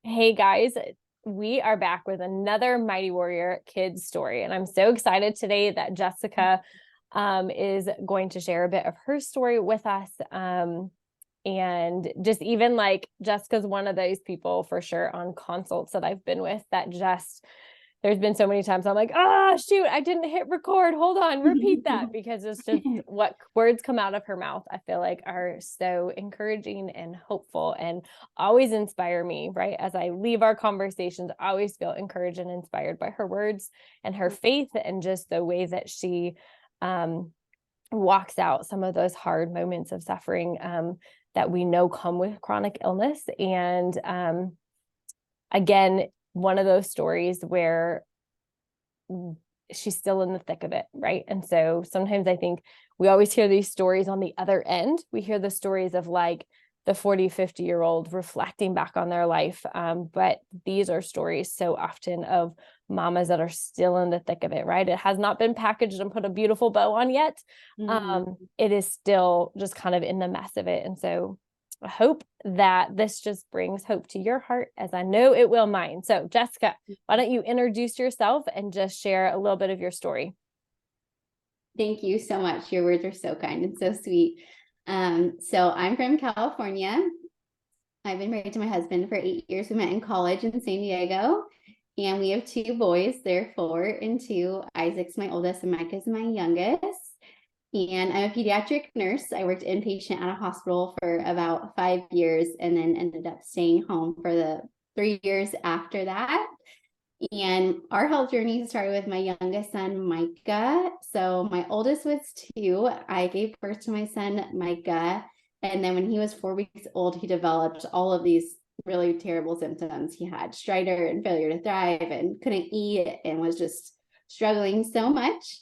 Hey guys, we are back with another Mighty Warrior Kids story. And I'm so excited today that Jessica is going to share a bit of her story with us. And just even like Jessica's one of those people for sure on consults that I've been with that just there's been so many times I'm like, oh shoot, I didn't hit record. Hold on, repeat that, because it's just what words come out of her mouth, I feel like are so encouraging and hopeful and always inspire me, right? As I leave our conversations, I always feel encouraged and inspired by her words and her faith and just the way that she walks out some of those hard moments of suffering that we know come with chronic illness. And again, one of those stories where she's still in the thick of it, right? And so sometimes I think we always hear these stories on the other end. We hear the stories of like the 40, 50-year-old reflecting back on their life. But these are stories so often of mamas that are still in the thick of it, right? It has not been packaged and put a beautiful bow on yet. It is still just kind of in the mess of it. And so I hope that this just brings hope to your heart, as I know it will mine. So Jessica, why don't you introduce yourself and just share a little bit of your story? Thank you so much. Your words are so kind and so sweet. So I'm from California. I've been married to my husband for 8 years. We met in college in San Diego, and we have two boys. They're 4 and 2. Isaac's my oldest and Micah's my youngest. And I'm a pediatric nurse. I worked inpatient at a hospital for about 5 years and then ended up staying home for the 3 years after that. And our health journey started with my youngest son, Micah. So my oldest was 2. I gave birth to my son, Micah. And then when he was 4 weeks old, he developed all of these really terrible symptoms. He had stridor and failure to thrive and couldn't eat and was just struggling so much.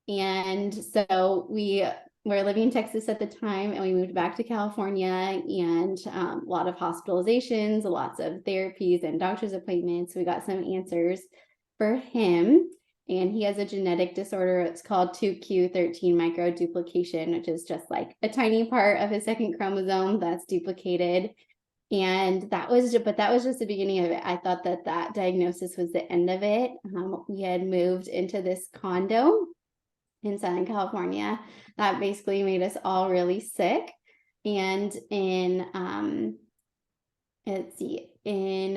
And so we were living in Texas at the time, and we moved back to California, and a lot of hospitalizations, lots of therapies and doctor's appointments. We got some answers for him, and he has a genetic disorder. It's called 2q13 microduplication, which is just like a tiny part of his second chromosome that's duplicated. And that was just the beginning of it. I thought that diagnosis was the end of it. We had moved into this condo in Southern California that basically made us all really sick. And in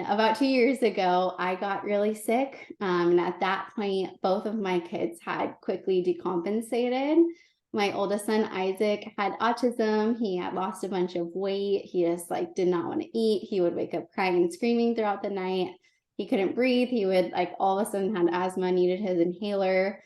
about 2 years ago, I got really sick. And at that point, both of my kids had quickly decompensated. My oldest son, Isaac, had autism. He had lost a bunch of weight. He just did not want to eat. He would wake up crying and screaming throughout the night. He couldn't breathe. He would all of a sudden had asthma, needed his inhaler.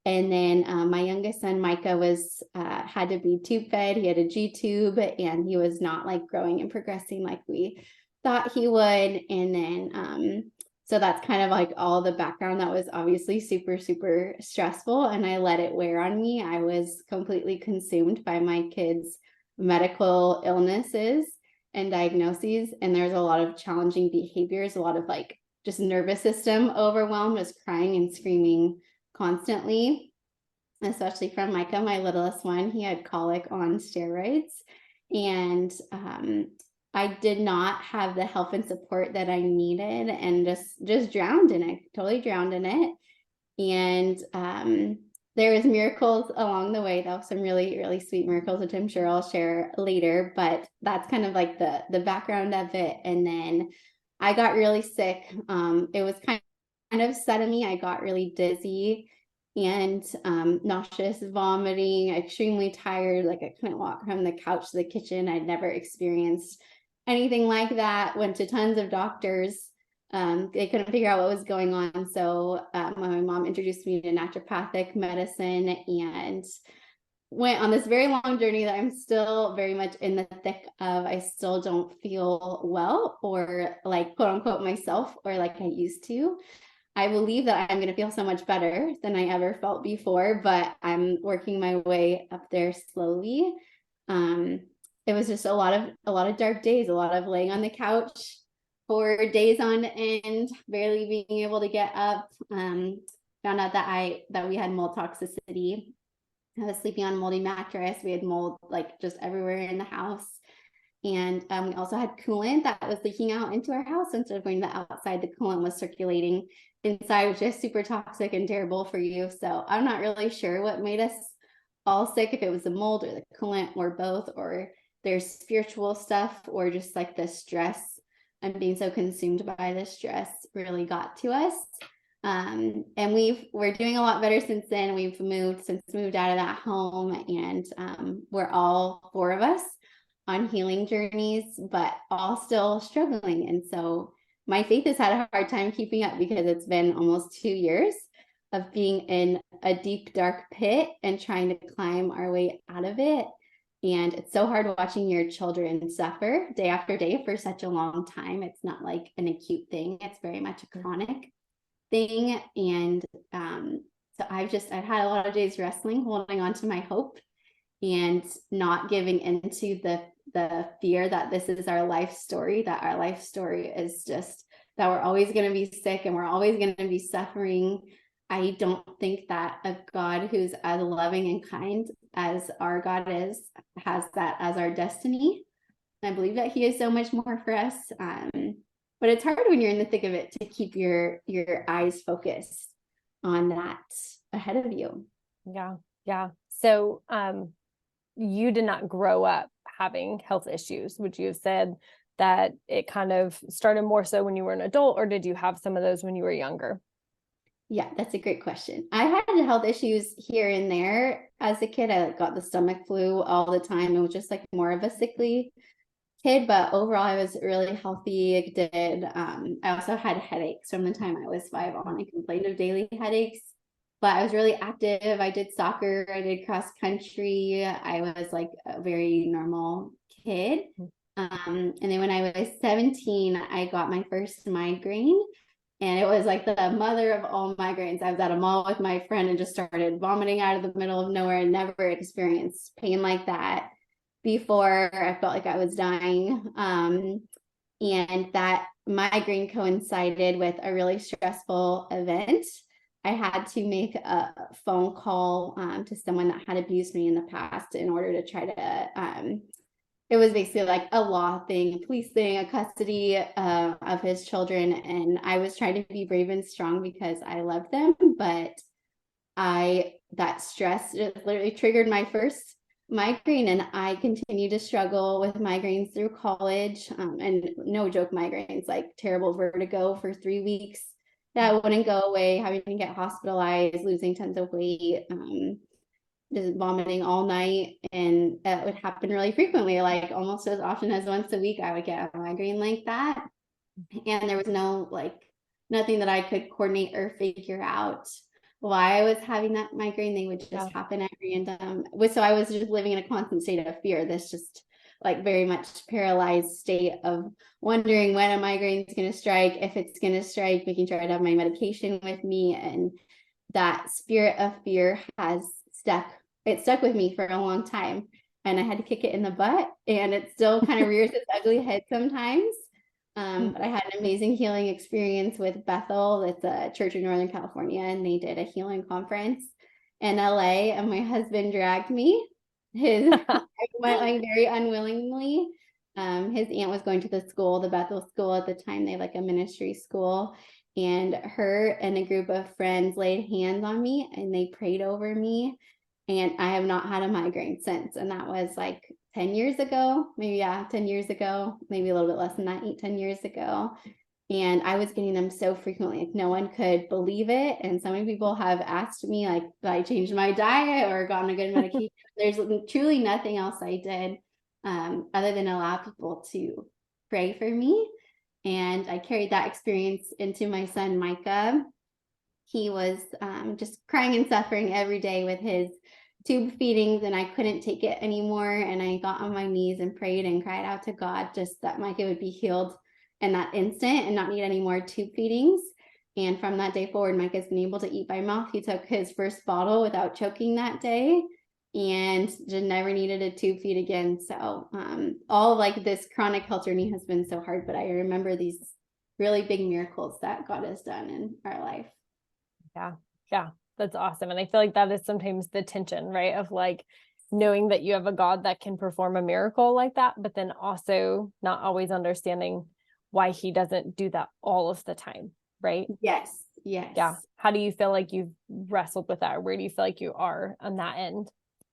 And then my youngest son, Micah, had to be tube fed. He had a G tube, and he was not growing and progressing like we thought he would. And then so that's kind of all the background that was obviously super, super stressful. And I let it wear on me. I was completely consumed by my kids' medical illnesses and diagnoses. And there's a lot of challenging behaviors, a lot of just nervous system overwhelm, just crying and screaming constantly, especially from Micah, my littlest one. He had colic on steroids, and I did not have the help and support that I needed, and just drowned in it, totally drowned in it. And there was miracles along the way, though, some really, really sweet miracles, which I'm sure I'll share later, but that's kind of the background of it. And then I got really sick. It was kind of suddenly. I got really dizzy and nauseous, vomiting, extremely tired. I couldn't walk from the couch to the kitchen. I'd never experienced anything like that. Went to tons of doctors. They couldn't figure out what was going on. So my mom introduced me to naturopathic medicine and went on this very long journey that I'm still very much in the thick of. I still don't feel well or quote unquote myself or like I used to. I believe that I'm going to feel so much better than I ever felt before, but I'm working my way up there slowly. It was just a lot of dark days, a lot of laying on the couch for days on end, barely being able to get up. Found out that we had mold toxicity. I was sleeping on a moldy mattress. We had mold just everywhere in the house. And we also had coolant that was leaking out into our house instead of going to the outside. The coolant was circulating inside, which is super toxic and terrible for you. So I'm not really sure what made us all sick, if it was the mold or the coolant or both, or there's spiritual stuff, or just like the stress and being so consumed by the stress really got to us. And we're doing a lot better since then. We've moved out of that home, and we're all 4 of us on healing journeys, but all still struggling. And so my faith has had a hard time keeping up, because it's been almost 2 years of being in a deep, dark pit and trying to climb our way out of it. And it's so hard watching your children suffer day after day for such a long time. It's not like an acute thing. It's very much a chronic thing. And so I've had a lot of days wrestling, holding on to my hope and not giving into the fear that this is our life story, that our life story is just that we're always going to be sick and we're always going to be suffering. I don't think that a God who's as loving and kind as our God is has that as our destiny. I believe that he is so much more for us. But it's hard when you're in the thick of it to keep your eyes focused on that ahead of you. Yeah. Yeah. So, you did not grow up having health issues. Would you have said that it kind of started more so when you were an adult, or did you have some of those when you were younger? Yeah, that's a great question. I had health issues here and there as a kid. I got the stomach flu all the time. It was just like more of a sickly kid, but overall I was really healthy. I also had headaches from the time I was 5 on. I complained of daily headaches, but I was really active. I did soccer, I did cross country. I was like a very normal kid. And then when I was 17, I got my first migraine. And it was like the mother of all migraines. I was at a mall with my friend and just started vomiting out of the middle of nowhere, and never experienced pain like that before. I felt like I was dying. And that migraine coincided with a really stressful event. I had to make a phone call to someone that had abused me in the past in order to try to it was basically like a law thing, a police thing, a custody of his children. And I was trying to be brave and strong because I loved them, but that stress just literally triggered my first migraine, and I continued to struggle with migraines through college. And no joke, migraines, like terrible vertigo for 3 weeks that wouldn't go away, having to get hospitalized, losing tons of weight, just vomiting all night. And that would happen really frequently, like almost as often as once a week I would get a migraine like that. And there was nothing that I could coordinate or figure out why I was having that migraine. They would just happen at random. So I was just living in a constant state of fear, this just like very much paralyzed state of wondering when a migraine is going to strike, if it's going to strike, making sure I'd have my medication with me. And that spirit of fear stuck with me for a long time, and I had to kick it in the butt, and it still kind of rears its ugly head sometimes. But I had an amazing healing experience with Bethel. It's a church in Northern California, and they did a healing conference in LA, and my husband dragged me. I went like very unwillingly. His aunt was going to the Bethel school at the time. They have like a ministry school, and her and a group of friends laid hands on me and they prayed over me. And I have not had a migraine since. And that was like 10 years ago, maybe 10 years ago, maybe a little bit less than that, 8-10 years ago. And I was getting them so frequently, like no one could believe it. And so many people have asked me, like, did I change my diet or gotten a good medication? There's truly nothing else I did other than allow people to pray for me. And I carried that experience into my son, Micah. He was just crying and suffering every day with his tube feedings, and I couldn't take it anymore. And I got on my knees and prayed and cried out to God just that Micah would be healed in that instant and not need any more tube feedings. And from that day forward, Micah's been able to eat by mouth. He took his first bottle without choking that day and just never needed a tube feed again. So all like this chronic health journey has been so hard, but I remember these really big miracles that God has done in our life. Yeah. That's awesome. And I feel like that is sometimes the tension, right? Of like, knowing that you have a God that can perform a miracle like that, but then also not always understanding why he doesn't do that all of the time, right? Yes. Yes. Yeah. How do you feel like you've wrestled with that? Or where do you feel like you are on that end?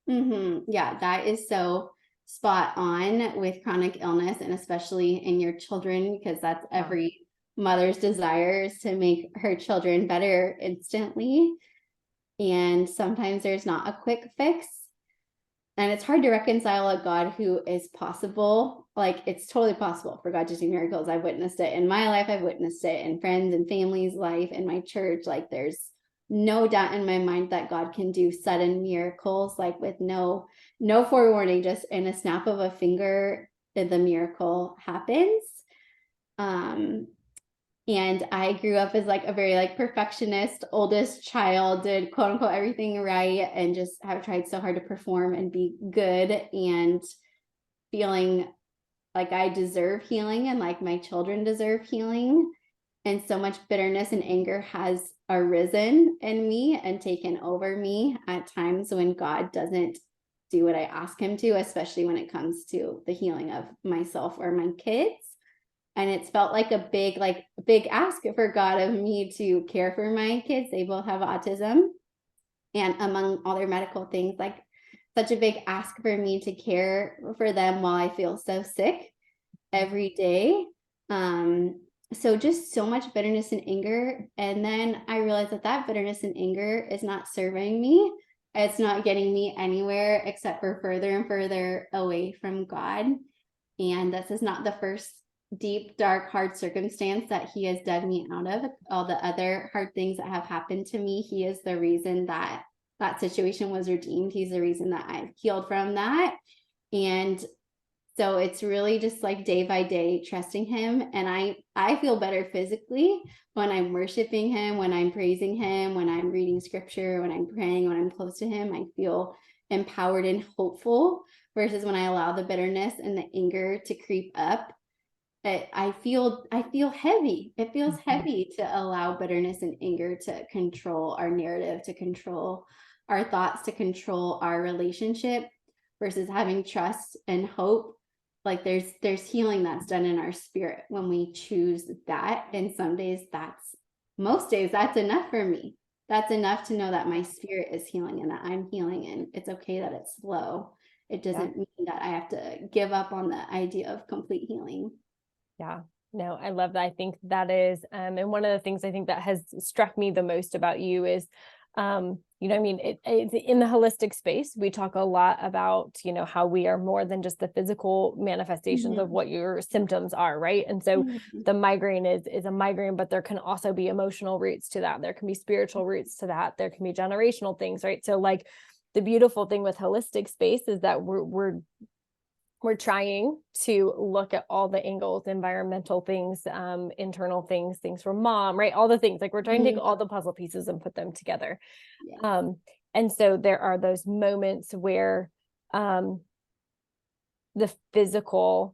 Yeah, that is so spot on with chronic illness, and especially in your children, because that's every mother's desire, is to make her children better instantly. And sometimes there's not a quick fix. And it's hard to reconcile a God who is possible. Like, it's totally possible for God to do miracles. I've witnessed it in my life. I've witnessed it in friends and family's life, in my church. Like, there's no doubt in my mind that God can do sudden miracles, like with no forewarning, just in a snap of a finger, the miracle happens. And I grew up as like a very like perfectionist oldest child, did quote unquote everything right, and just have tried so hard to perform and be good, and feeling like I deserve healing and like my children deserve healing. And so much bitterness and anger has arisen in me and taken over me at times when God doesn't do what I ask him to, especially when it comes to the healing of myself or my kids. And it's felt like a big ask for God of me to care for my kids. They both have autism, and among all their medical things, like such a big ask for me to care for them while I feel so sick every day. So just so much bitterness and anger. And then I realized that bitterness and anger is not serving me. It's not getting me anywhere except for further and further away from God. And this is not the first deep, dark, hard circumstance that he has dug me out of. All the other hard things that have happened to me, he is the reason that situation was redeemed. He's the reason that I've healed from that. And so it's really just like day by day trusting him. And I feel better physically when I'm worshiping him, when I'm praising him, when I'm reading scripture, when I'm praying, when I'm close to him. I feel empowered and hopeful, versus when I allow the bitterness and the anger to creep up. I feel heavy. It feels heavy to allow bitterness and anger to control our narrative, to control our thoughts, to control our relationship, versus having trust and hope. Like there's healing that's done in our spirit when we choose that. And most days that's enough for me. That's enough to know that my spirit is healing and that I'm healing, and it's okay that it's slow. It doesn't mean that I have to give up on the idea of complete healing. Yeah, no, I love that. I think that is, and one of the things I think that has struck me the most about you is, I mean, it's in the holistic space, we talk a lot about, how we are more than just the physical manifestations of what your symptoms are, right? And so the migraine is a migraine, but there can also be emotional roots to that. There can be spiritual roots to that. There can be generational things, right? So like the beautiful thing with holistic space is that we're trying to look at all the angles, environmental things, internal things from mom, right? All the things, like we're trying to take all the puzzle pieces and put them together. And so there are those moments where the physical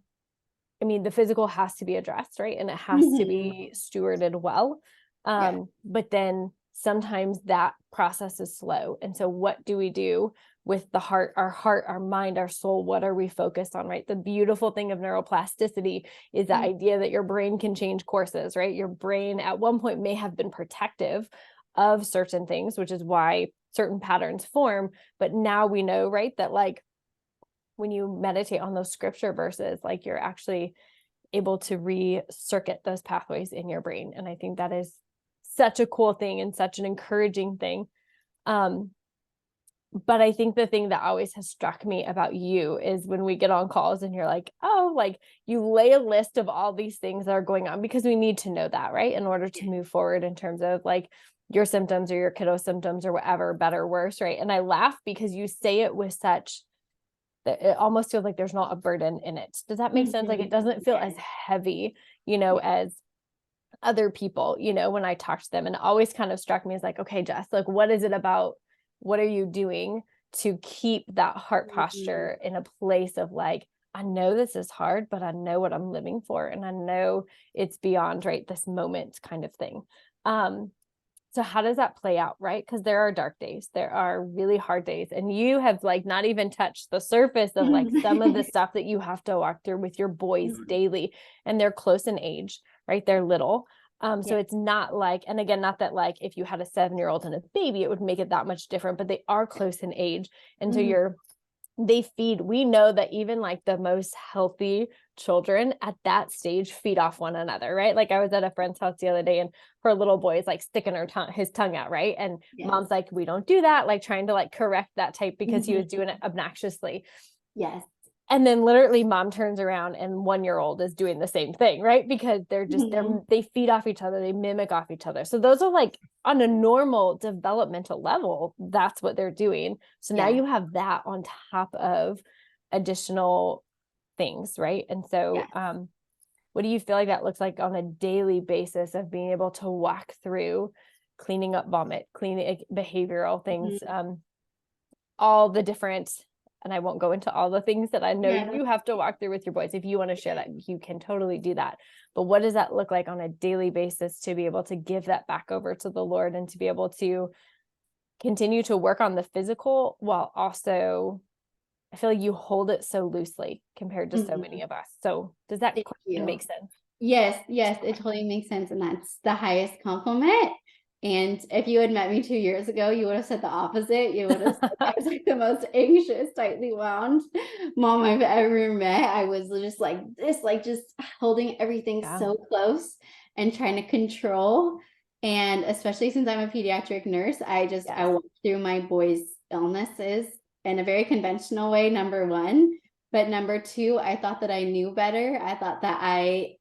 has to be addressed, right? And it has to be stewarded well. But then sometimes that process is slow. And so what do we do with the heart, our mind, our soul? What are we focused on, right? The beautiful thing of neuroplasticity is the idea that your brain can change courses, right? Your brain at one point may have been protective of certain things, which is why certain patterns form. But now we know, right, that like when you meditate on those scripture verses, like you're actually able to recircuit those pathways in your brain. And I think that is such a cool thing and such an encouraging thing. But I think the thing that always has struck me about you is when we get on calls and you're like, oh, like you lay a list of all these things that are going on, because we need to know that, right? In order to move forward in terms of like your symptoms or your kiddo symptoms or whatever, better, worse, right? And I laugh because you say it with such, that it almost feels like there's not a burden in it. Does that make sense? Like it doesn't feel as heavy, as other people, when I talk to them. And it always kind of struck me as like, okay, Jess, like, what is it about? What are you doing to keep that heart posture in a place of like, I know this is hard, but I know what I'm living for. And I know it's beyond, right, this moment kind of thing. So how does that play out, right? Because there are dark days, there are really hard days, and you have like not even touched the surface of like some of the stuff that you have to walk through with your boys daily, and they're close in age, right? They're little. So it's not like, and again, not that like if you had a 7-year-old and a baby, it would make it that much different, but they are close in age. And so we know that even like the most healthy children at that stage feed off one another, right? Like I was at a friend's house the other day and her little boy is like sticking his tongue out, right? And mom's like, we don't do that, like trying to like correct that type because he was doing it obnoxiously. Yes. And then literally mom turns around and 1-year-old is doing the same thing, right? Because they're just, they feed off each other. They mimic off each other. So those are like on a normal developmental level, that's what they're doing. So now you have that on top of additional things, right? And so, what do you feel like that looks like on a daily basis of being able to walk through cleaning up vomit, cleaning behavioral things, all the different, and I won't go into all the things that I know you have to walk through with your boys. If you want to share that, you can totally do that. But what does that look like on a daily basis to be able to give that back over to the Lord and to be able to continue to work on the physical while also, I feel like you hold it so loosely compared to so many of us. So does that question make sense? Yes, it totally makes sense. And that's the highest compliment. And if you had met me 2 years ago, you would have said the opposite. You would have said I was like the most anxious, tightly wound mom I've ever met. I was just like this, like just holding everything so close and trying to control. And especially since I'm a pediatric nurse, I walk through my boys' illnesses in a very conventional way, number one. But number two, I thought that I knew better. I thought that I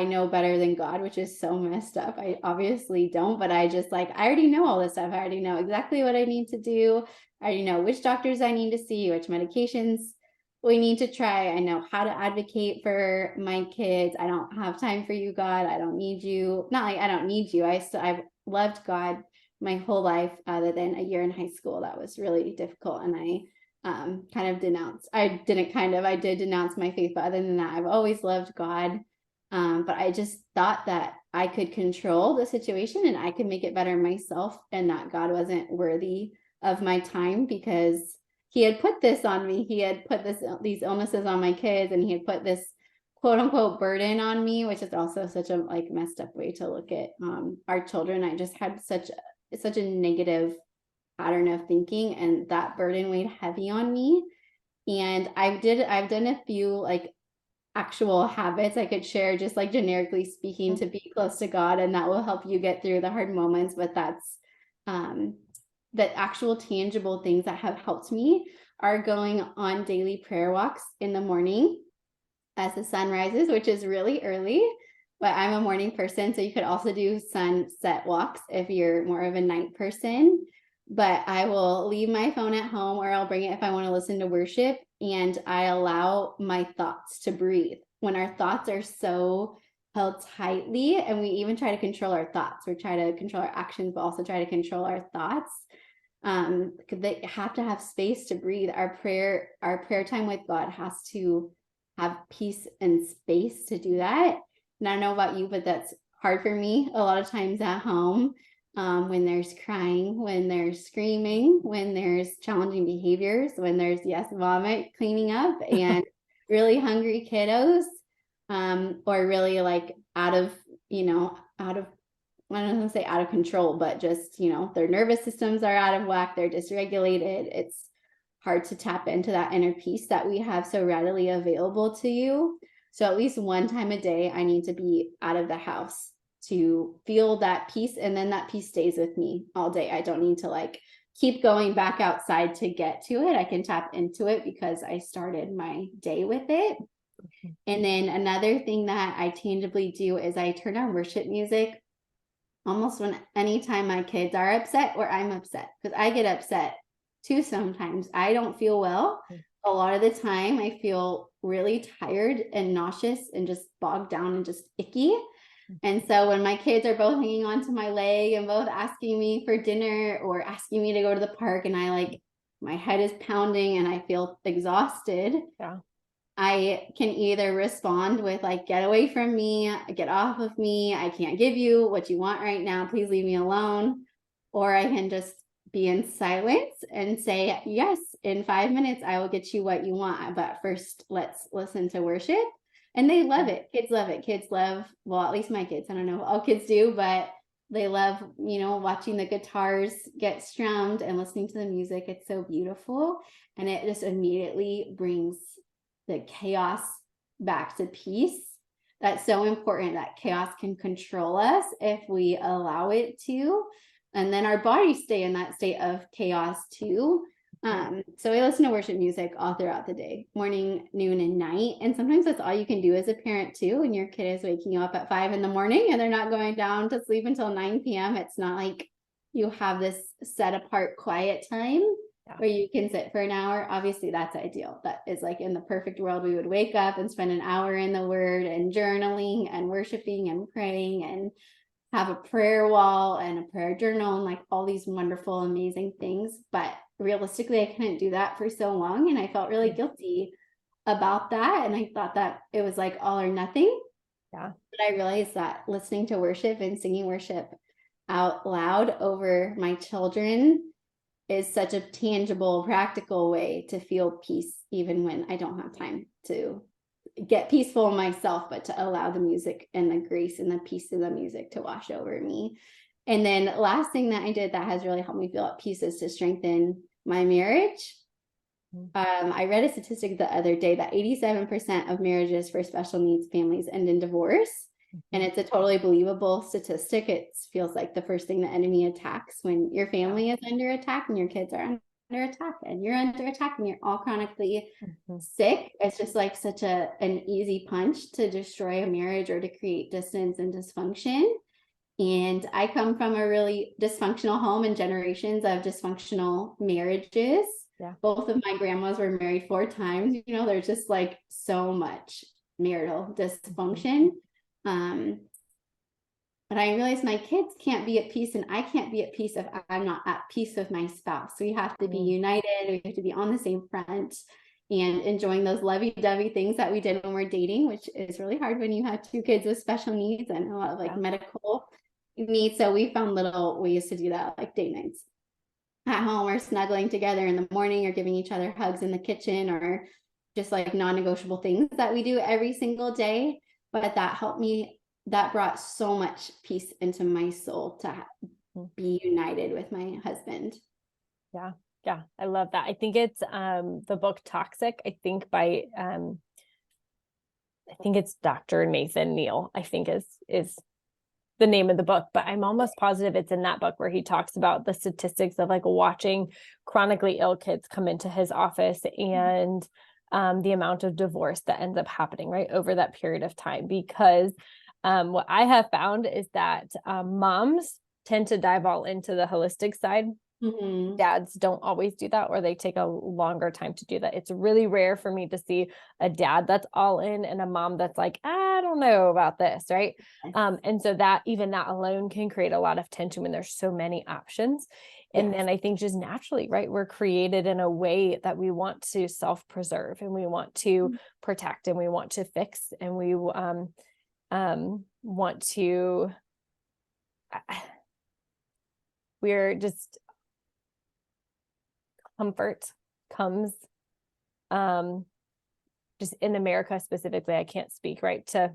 know better than God, which is so messed up. I obviously don't, but I just I already know all this stuff. I already know exactly what I need to do. I already know which doctors I need to see, which medications we need to try. I know how to advocate for my kids. I don't have time for you, God. I don't need you. Not like I don't need you. I've loved God my whole life, other than a year in high school. That was really difficult. And I did denounce my faith, but other than that, I've always loved God. But I just thought that I could control the situation and I could make it better myself, and that God wasn't worthy of my time because he had put this on me. He had put these illnesses on my kids, and he had put this quote unquote burden on me, which is also such a messed up way to look at our children. I just had such a negative pattern of thinking, and that burden weighed heavy on me. And I've done a few actual habits I could share, just generically speaking, to be close to God, and that will help you get through the hard moments. But that's the actual tangible things that have helped me are going on daily prayer walks in the morning as the sun rises, which is really early, but I'm a morning person. So you could also do sunset walks if you're more of a night person. But I will leave my phone at home, or I'll bring it if I want to listen to worship, and I allow my thoughts to breathe. When our thoughts are so held tightly, and we even try to control our thoughts, we try to control our actions, but also try to control our thoughts. They have to have space to breathe. Our prayer time with God has to have peace and space to do that. And I don't know about you, but that's hard for me a lot of times at home. When there's crying, when there's screaming, when there's challenging behaviors, when there's vomit, cleaning up, and really hungry kiddos, or really out of I don't want to say out of control, but just their nervous systems are out of whack, they're dysregulated. It's hard to tap into that inner peace that we have so readily available to you. So at least one time a day, I need to be out of the house to feel that peace, and then that peace stays with me all day. I don't need to keep going back outside to get to it. I can tap into it because I started my day with it. And then another thing that I tangibly do is I turn on worship music almost anytime my kids are upset or I'm upset, because I get upset too sometimes. I don't feel well. A lot of the time I feel really tired and nauseous and just bogged down and just icky. And so when my kids are both hanging onto my leg and both asking me for dinner or asking me to go to the park, and my head is pounding and I feel exhausted. I can either respond with like, get away from me, get off of me, I can't give you what you want right now, please leave me alone. Or I can just be in silence and say, yes, in 5 minutes, I will get you what you want. But first, let's listen to worship. And they love it. Kids love it. Kids love, well, at least my kids, I don't know what all kids do, but they love, watching the guitars get strummed and listening to the music. It's so beautiful. And it just immediately brings the chaos back to peace. That's so important, that chaos can control us if we allow it to. And then our bodies stay in that state of chaos too. So we listen to worship music all throughout the day, morning, noon, and night. And sometimes that's all you can do as a parent too. When your kid is waking you up at 5 a.m. and they're not going down to sleep until 9 p.m. It's not like you have this set apart quiet time where you can sit for an hour. Obviously that's ideal. That is like in the perfect world, we would wake up and spend an hour in the word and journaling and worshiping and praying and have a prayer wall and a prayer journal and like all these wonderful, amazing things. But realistically, I couldn't do that for so long. And I felt really guilty about that. And I thought that it was like all or nothing. Yeah. But I realized that listening to worship and singing worship out loud over my children is such a tangible, practical way to feel peace, even when I don't have time to get peaceful myself, but to allow the music and the grace and the peace of the music to wash over me. And then last thing that I did that has really helped me feel at peace is to strengthen my marriage. I read a statistic the other day that 87% of marriages for special needs families end in divorce. And it's a totally believable statistic. It feels like the first thing the enemy attacks when your family is under attack and your kids are under attack and you're under attack and you're all chronically sick. It's just like such an easy punch to destroy a marriage or to create distance and dysfunction. And I come from a really dysfunctional home and generations of dysfunctional marriages. Yeah. Both of my grandmas were married 4 times. There's just like so much marital dysfunction. But I realized my kids can't be at peace and I can't be at peace if I'm not at peace with my spouse. We have to be united. We have to be on the same front and enjoying those lovey-dovey things that we did when we're dating, which is really hard when you have 2 kids with special needs and a lot of like medical needs. So we found little ways to do that, like date nights at home or snuggling together in the morning or giving each other hugs in the kitchen or just like non-negotiable things that we do every single day. But that helped me. That brought so much peace into my soul to be united with my husband. Yeah. Yeah. I love that. I think it's the book Toxic, I think it's Dr. Nathan Neal, I think is the name of the book, but I'm almost positive it's in that book where he talks about the statistics of like watching chronically ill kids come into his office and the amount of divorce that ends up happening right over that period of time. Because what I have found is that moms tend to dive all into the holistic side. Dads don't always do that, or they take a longer time to do that. It's really rare for me to see a dad that's all in and a mom that's like, I don't know about this, right? And so that alone can create a lot of tension when there's so many options. And then I think just naturally, right, we're created in a way that we want to self-preserve and we want to protect and we want to fix and we want to, we're just, comfort comes, just in America specifically, I can't speak right to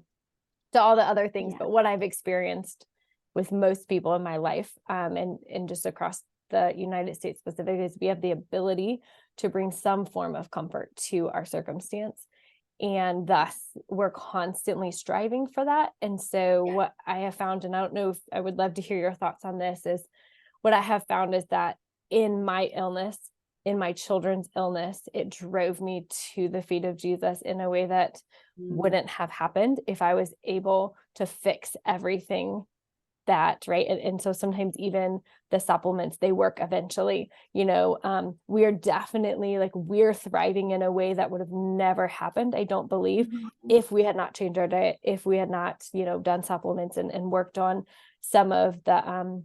all the other things, but what I've experienced with most people in my life, and just across the United States specifically, is we have the ability to bring some form of comfort to our circumstance. And thus we're constantly striving for that. And so what I have found, and I don't know if I would love to hear your thoughts on this, is what I have found is that in my illness, in my children's illness, it drove me to the feet of Jesus in a way that wouldn't have happened if I was able to fix everything that, right? And so sometimes even the supplements, they work eventually, we are definitely like, we're thriving in a way that would have never happened, I don't believe, if we had not changed our diet, if we had not, done supplements and worked on some of the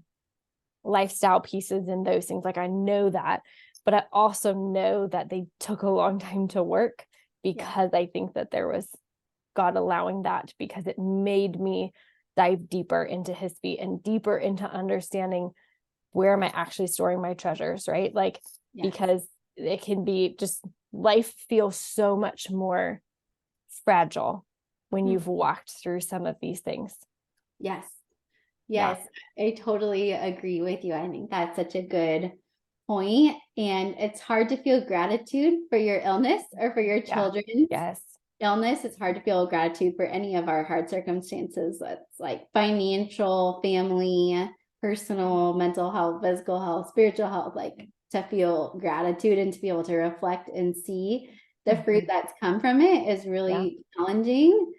lifestyle pieces and those things. Like I know that, but I also know that they took a long time to work. because I think that there was God allowing that, because it made me dive deeper into his feet and deeper into understanding where am I actually storing my treasures, right? Like, because it can be just, life feels so much more fragile when you've walked through some of these things. Yes. Yes, I totally agree with you. I think that's such a good point. And it's hard to feel gratitude for your illness or for your children's illness. It's hard to feel gratitude for any of our hard circumstances. It's like financial, family, personal, mental health, physical health, spiritual health, like to feel gratitude and to be able to reflect and see the fruit that's come from it is really challenging.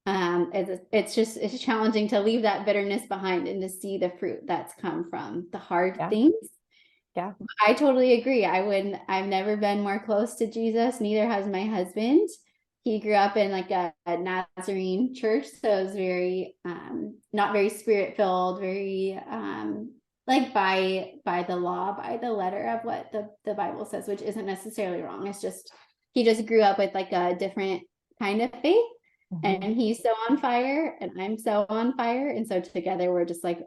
It's challenging to leave that bitterness behind and to see the fruit that's come from the hard things. I totally agree. I've never been more close to Jesus. Neither has my husband. He grew up in like a Nazarene church, so it was very not very spirit filled, very like by the law, by the letter of what the Bible says, which isn't necessarily wrong. It's just he just grew up with like a different kind of faith. And he's so on fire and I'm so on fire. And so together we're just like,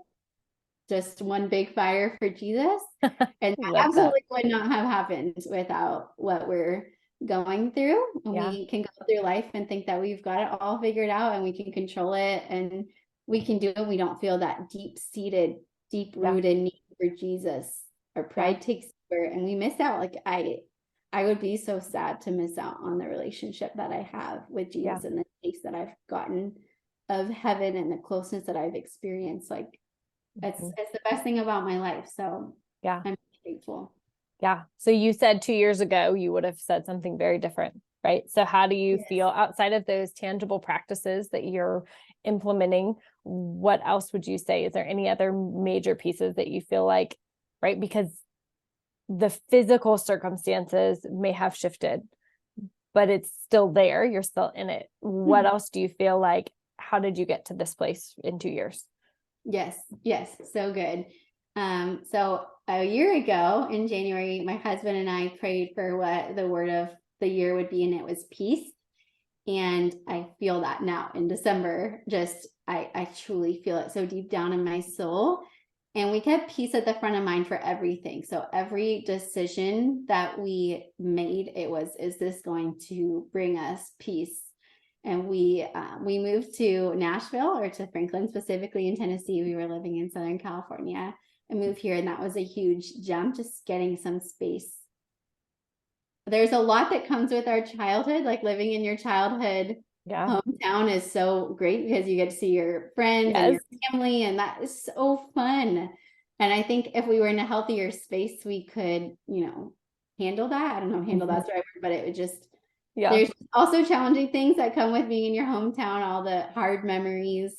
just one big fire for Jesus. And that absolutely would not have happened without what we're going through. We can go through life and think that we've got it all figured out and we can control it and we can do it. We don't feel that deep-seated, deep-rooted need for Jesus. Our pride takes over and we miss out. Like I would be so sad to miss out on the relationship that I have with Jesus and the taste that I've gotten of heaven and the closeness that I've experienced. Like it's the best thing about my life. So I'm grateful. So you said 2 years ago, you would have said something very different, right? So how do you feel outside of those tangible practices that you're implementing? What else would you say? Is there any other major pieces that you feel like, right? Because the physical circumstances may have shifted, but it's still there. You're still in it. What else do you feel like? How did you get to this place in 2 years? Yes. So good. So a year ago in January, my husband and I prayed for what the word of the year would be, and it was peace. And I feel that now in December, I truly feel it so deep down in my soul. And we kept peace at the front of mind for everything. So every decision that we made, it was, is this going to bring us peace? And we moved to Nashville, or to Franklin, specifically in Tennessee. We were living in Southern California and moved here. And that was a huge jump, just getting some space. There's a lot that comes with our childhood, like living in your childhood hometown is so great because you get to see your friends and your family, and that is so fun. And I think if we were in a healthier space, we could, handle that. I don't know, handle that's the right word, but it would just, there's also challenging things that come with being in your hometown, all the hard memories,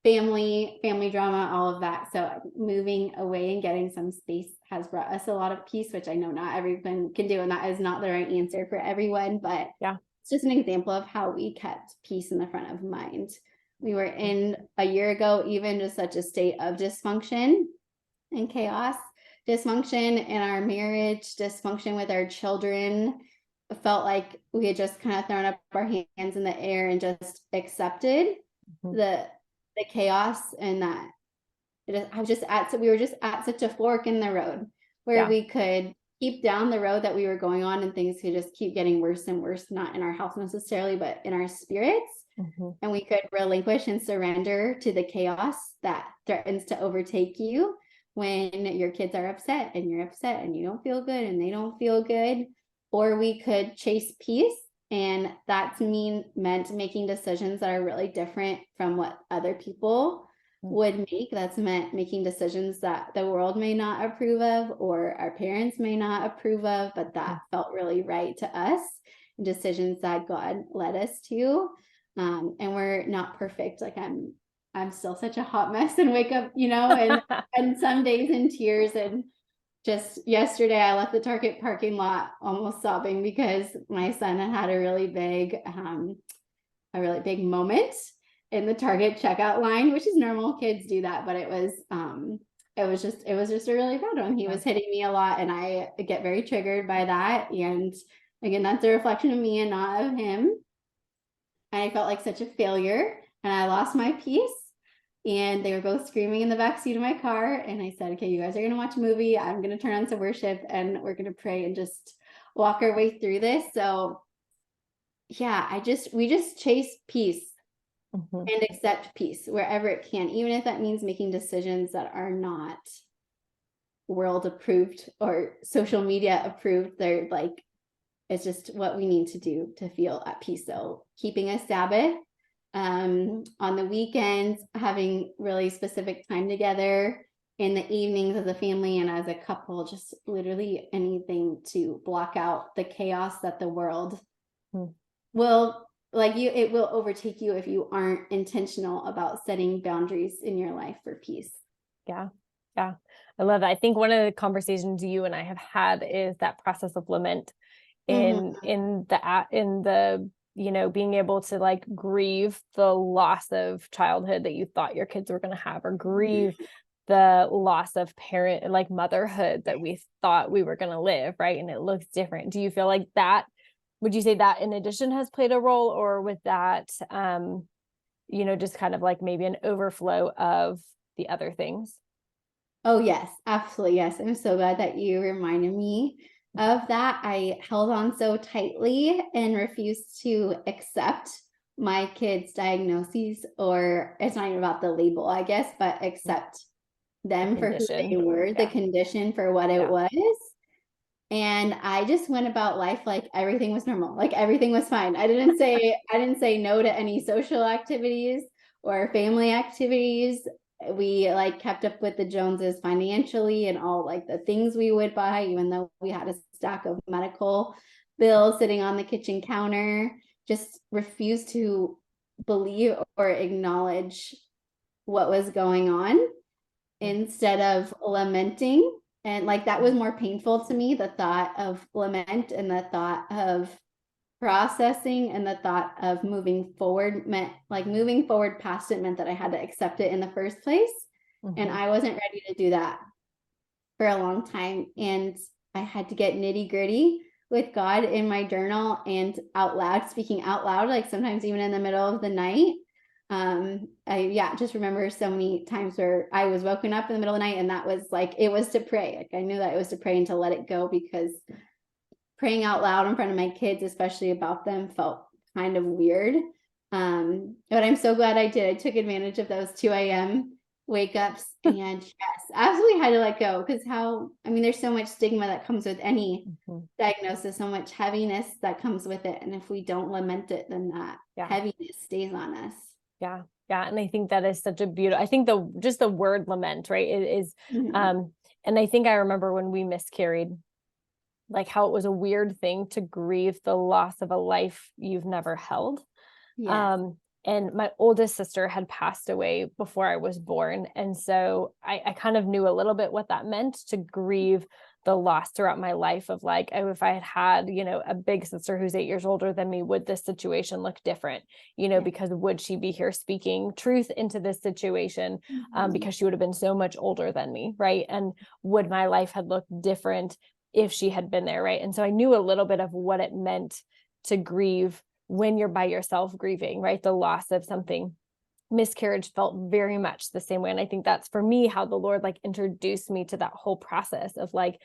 family drama, all of that. So moving away and getting some space has brought us a lot of peace, which I know not everyone can do, and that is not the right answer for everyone, but it's just an example of how we kept peace in the front of mind. We were in a year ago, even just such a state of dysfunction and chaos, dysfunction in our marriage, dysfunction with our children. It felt like we had just kind of thrown up our hands in the air and just accepted the chaos, and that we were just at such a fork in the road where we could keep down the road that we were going on, and things could just keep getting worse and worse, not in our health necessarily, but in our spirits. And we could relinquish and surrender to the chaos that threatens to overtake you when your kids are upset and you're upset and you don't feel good and they don't feel good. Or we could chase peace, and that's meant making decisions that are really different from what other people would make. That's meant making decisions that the world may not approve of, or our parents may not approve of, but that felt really right to us. Decisions that God led us to. And we're not perfect. Like I'm still such a hot mess and wake up, and some days in tears. And just yesterday I left the Target parking lot almost sobbing because my son had a really big moment in the Target checkout line, which is normal. Kids do that, but it was just a really bad one. He was hitting me a lot, and I get very triggered by that. And Again, that's a reflection of me and not of him. And I felt like such a failure, and I lost my peace. And they were both screaming in the back seat of my car. And I said, okay, you guys are going to watch a movie. I'm going to turn on some worship and we're going to pray and just walk our way through this. So yeah, we just chase peace and accept peace wherever it can, even if that means making decisions that are not world approved or social media approved. They're like, it's just what we need to do to feel at peace. So keeping a Sabbath, on the weekends, having really specific time together, in the evenings as a family and as a couple, just literally anything to block out the chaos that the world will, like, it will overtake you if you aren't intentional about setting boundaries in your life for peace. Yeah. Yeah. I love that. I think one of the conversations you and I have had is that process of lament in the being able to like grieve the loss of childhood that you thought your kids were going to have, or grieve the loss of parent, like motherhood that we thought we were going to live, right? And it looks different. Do you feel like that, would you say that in addition has played a role, or with that, just kind of like maybe an overflow of the other things? Oh, yes, absolutely. Yes. I'm so glad that you reminded me of that. I held on so tightly and refused to accept my kids' diagnoses, or it's not even about the label, I guess, but accept them for who they were, the condition for what it was. And I just went about life like everything was normal, like everything was fine. I didn't say no to any social activities or family activities. We like kept up with the Joneses financially and all like the things we would buy, even though we had a stack of medical bills sitting on the kitchen counter. Just refused to believe or acknowledge what was going on instead of lamenting. And like that was more painful to me, the thought of lament and the thought of processing and the thought of moving forward past it meant that I had to accept it in the first place. And I wasn't ready to do that for a long time. And I had to get nitty gritty with God in my journal and out loud, speaking out loud, like sometimes even in the middle of the night. I just remember so many times where I was woken up in the middle of the night and that was like, it was to pray. Like I knew that it was to pray and to let it go, because praying out loud in front of my kids, especially about them, felt kind of weird. But I'm so glad I did. I took advantage of those 2 a.m. wake ups and yes, absolutely had to let go, because there's so much stigma that comes with any diagnosis, so much heaviness that comes with it. And if we don't lament it, then that heaviness stays on us. Yeah. Yeah. And I think that is such a beautiful, I think just the word lament, right? It is, and I think I remember when we miscarried, like how it was a weird thing to grieve the loss of a life you've never held. Yes. And my oldest sister had passed away before I was born. And so I kind of knew a little bit what that meant, to grieve the loss throughout my life of like, oh, if I had a big sister who's 8 years older than me, would this situation look different? Because would she be here speaking truth into this situation? Because she would have been so much older than me, right? And would my life have looked different if she had been there, right? And so I knew a little bit of what it meant to grieve when you're by yourself grieving, right? The loss of something. Miscarriage felt very much the same way. And I think that's for me how the Lord like introduced me to that whole process of like,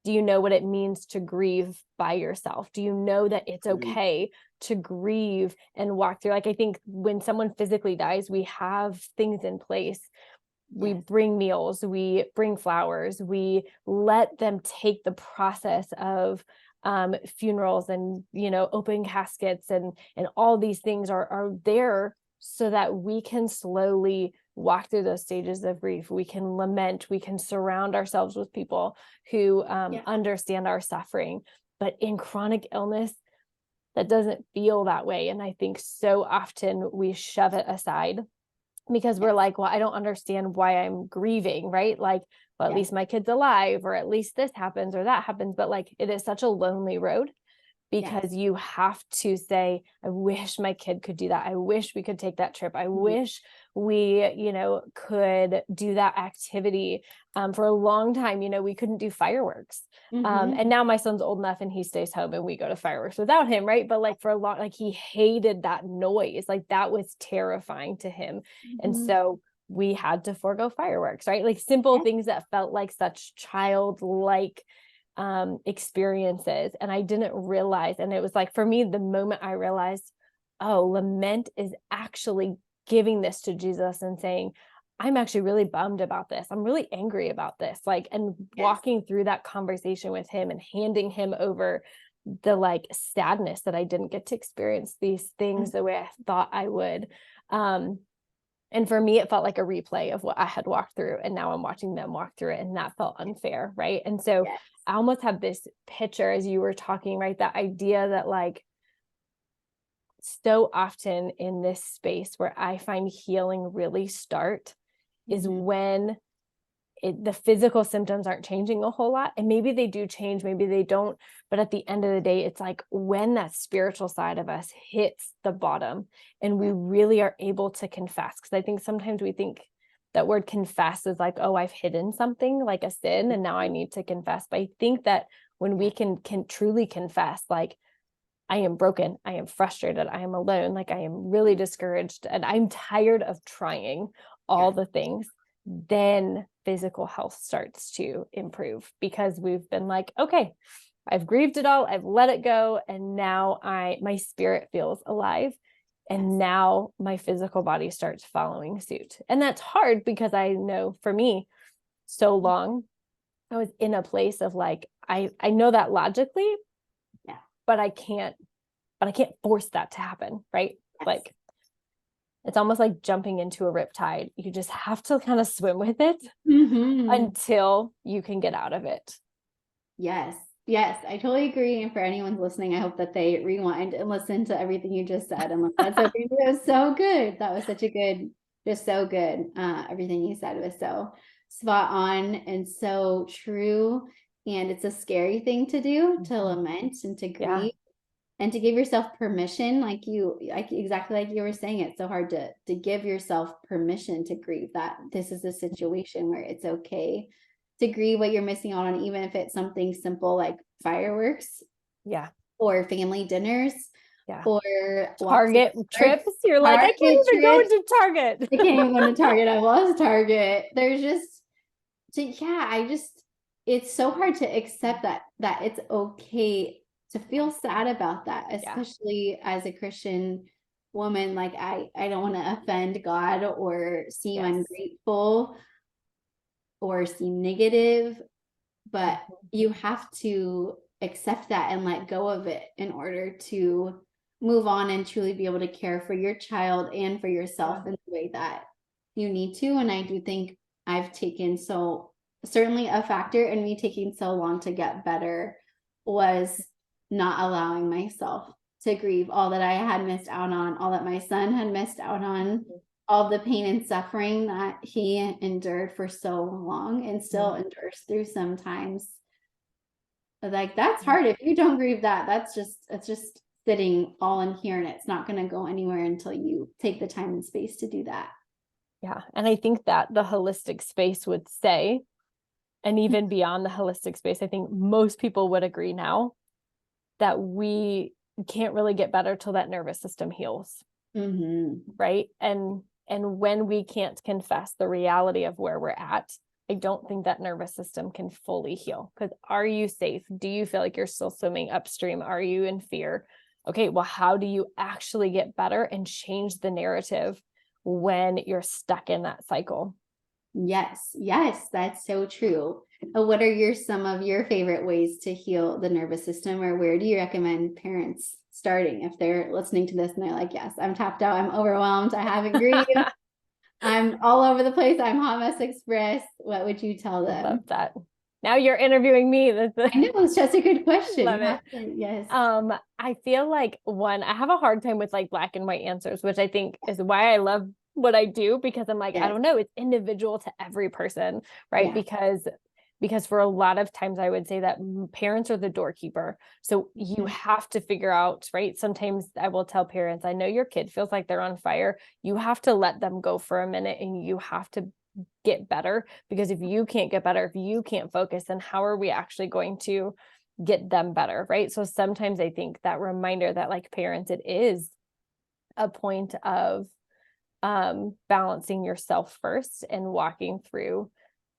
do you know what it means to grieve by yourself? Do you know that it's okay to grieve and walk through? Like, I think when someone physically dies, we have things in place. We bring meals, we bring flowers, we let them take the process of funerals and, open caskets and all these things are there so that we can slowly walk through those stages of grief. We can lament, we can surround ourselves with people who understand our suffering. But in chronic illness, that doesn't feel that way. And I think so often we shove it aside because we're like, well, I don't understand why I'm grieving, right? Like, well, at least my kid's alive, or at least this happens or that happens. But like, it is such a lonely road. because you have to say, I wish my kid could do that. I wish we could take that trip. I wish we, could do that activity. For a long time, we couldn't do fireworks. And now my son's old enough and he stays home and we go to fireworks without him. Right. But like for a long, like he hated that noise. Like that was terrifying to him. And so we had to forego fireworks, right? Like simple things that felt like such childlike experiences. And I didn't realize, and it was like, for me, the moment I realized, oh, lament is actually giving this to Jesus and saying, I'm actually really bummed about this. I'm really angry about this. Like, and walking through that conversation with him and handing him over the like sadness that I didn't get to experience these things the way I thought I would. And for me, it felt like a replay of what I had walked through. And now I'm watching them walk through it. And that felt unfair. Right. And so I almost have this picture as you were talking, right? That idea that like so often in this space where I find healing really start is when the physical symptoms aren't changing a whole lot. And maybe they do change, maybe they don't. But at the end of the day, it's like when that spiritual side of us hits the bottom and we really are able to confess. Because I think sometimes we think that word confess is like, oh, I've hidden something like a sin and now I need to confess. But I think that when we can truly confess, like, I am broken, I am frustrated, I am alone, like I am really discouraged and I'm tired of trying all the things, then physical health starts to improve because we've been like, okay, I've grieved it all, I've let it go. And now my spirit feels alive. And now my physical body starts following suit. And that's hard because I know for me, so long, I was in a place of like, I know that logically, but I can't force that to happen. Right. Like, it's almost like jumping into a riptide. You just have to kind of swim with it until you can get out of it. Yes, I totally agree. And for anyone listening, I hope that they rewind and listen to everything you just said. And that's okay. It was so good. That was such a good, just so good. Everything you said was so spot on and so true. And it's a scary thing to do, to lament and to grieve. And to give yourself permission, exactly like you were saying, it's so hard to give yourself permission to grieve that this is a situation where it's okay to grieve what you're missing out on, even if it's something simple like fireworks, or family dinners, or Target trips. You're like, I can't even go into Target. I can't even go to Target. I lost Target. There's just, it's so hard to accept that it's okay to feel sad about that, especially as a Christian woman. Like I don't want to offend God or seem ungrateful or seem negative, but you have to accept that and let go of it in order to move on and truly be able to care for your child and for yourself in the way that you need to. And I do think I've taken certainly a factor in me taking so long to get better was not allowing myself to grieve all that I had missed out on, all that my son had missed out on, all the pain and suffering that he endured for so long and still endures through sometimes. Like that's hard. If you don't grieve it's just sitting all in here and it's not going to go anywhere until you take the time and space to do that. Yeah. And I think that the holistic space would say, and even beyond the holistic space, I think most people would agree now that we can't really get better till that nervous system heals. Right. And when we can't confess the reality of where we're at, I don't think that nervous system can fully heal. Because are you safe? Do you feel like you're still swimming upstream? Are you in fear? Okay, well, how do you actually get better and change the narrative when you're stuck in that cycle? Yes, that's so true. What are some of your favorite ways to heal the nervous system, or where do you recommend parents starting if they're listening to this and they're like, yes, I'm tapped out, I'm overwhelmed, I haven't grieved, I'm all over the place, I'm hot mess express. What would you tell them? I love that. Now you're interviewing me. I know, it's just a good question. Love it. Yes. I feel like I have a hard time with like black and white answers, which I think is why I love what I do, because I'm like, I don't know, it's individual to every person, right? Because because for a lot of times I would say that parents are the doorkeeper. So you have to figure out, right? Sometimes I will tell parents, I know your kid feels like they're on fire. You have to let them go for a minute and you have to get better, because if you can't get better, if you can't focus, then how are we actually going to get them better, right? So sometimes I think that reminder that like parents, it is a point of balancing yourself first and walking through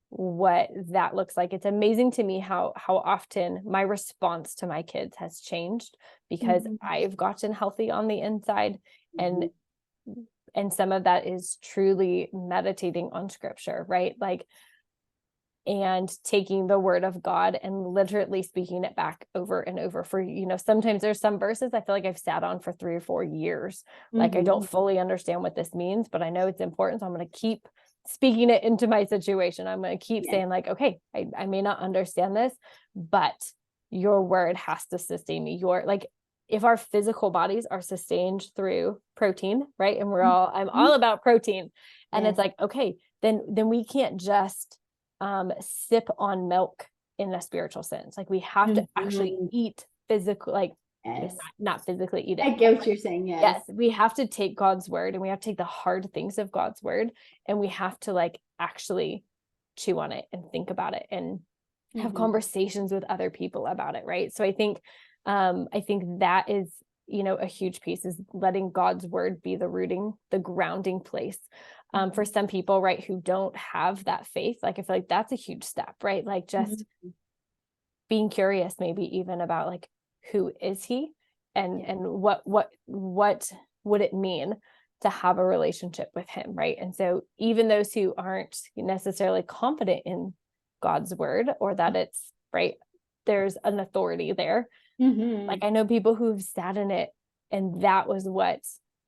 what that looks like. It's amazing to me how often my response to my kids has changed because I've gotten healthy on the inside, and some of that is truly meditating on scripture, right? Like, and taking the word of God and literally speaking it back over and over for, sometimes there's some verses I feel like I've sat on for 3 or 4 years. Like, I don't fully understand what this means, but I know it's important. So I'm going to keep speaking it into my situation. I'm going to keep saying like, okay, I may not understand this, but your word has to sustain me. Like, if our physical bodies are sustained through protein, right? And I'm all about protein. And it's like, okay, then we can't just sip on milk in a spiritual sense. Like, we have to actually eat physical, like not physically eat it. I get what you're saying. Yes, we have to take God's word and we have to take the hard things of God's word, and we have to like actually chew on it and think about it and have conversations with other people about it, right? So I think that is, a huge piece, is letting God's word be the grounding place. For some people, right, who don't have that faith, like, I feel like that's a huge step, right? Like, just being curious, maybe even about like, who is he, and what would it mean to have a relationship with him, right? And so even those who aren't necessarily confident in God's word, or that it's right, there's an authority there. Like, I know people who've sat in it and that was what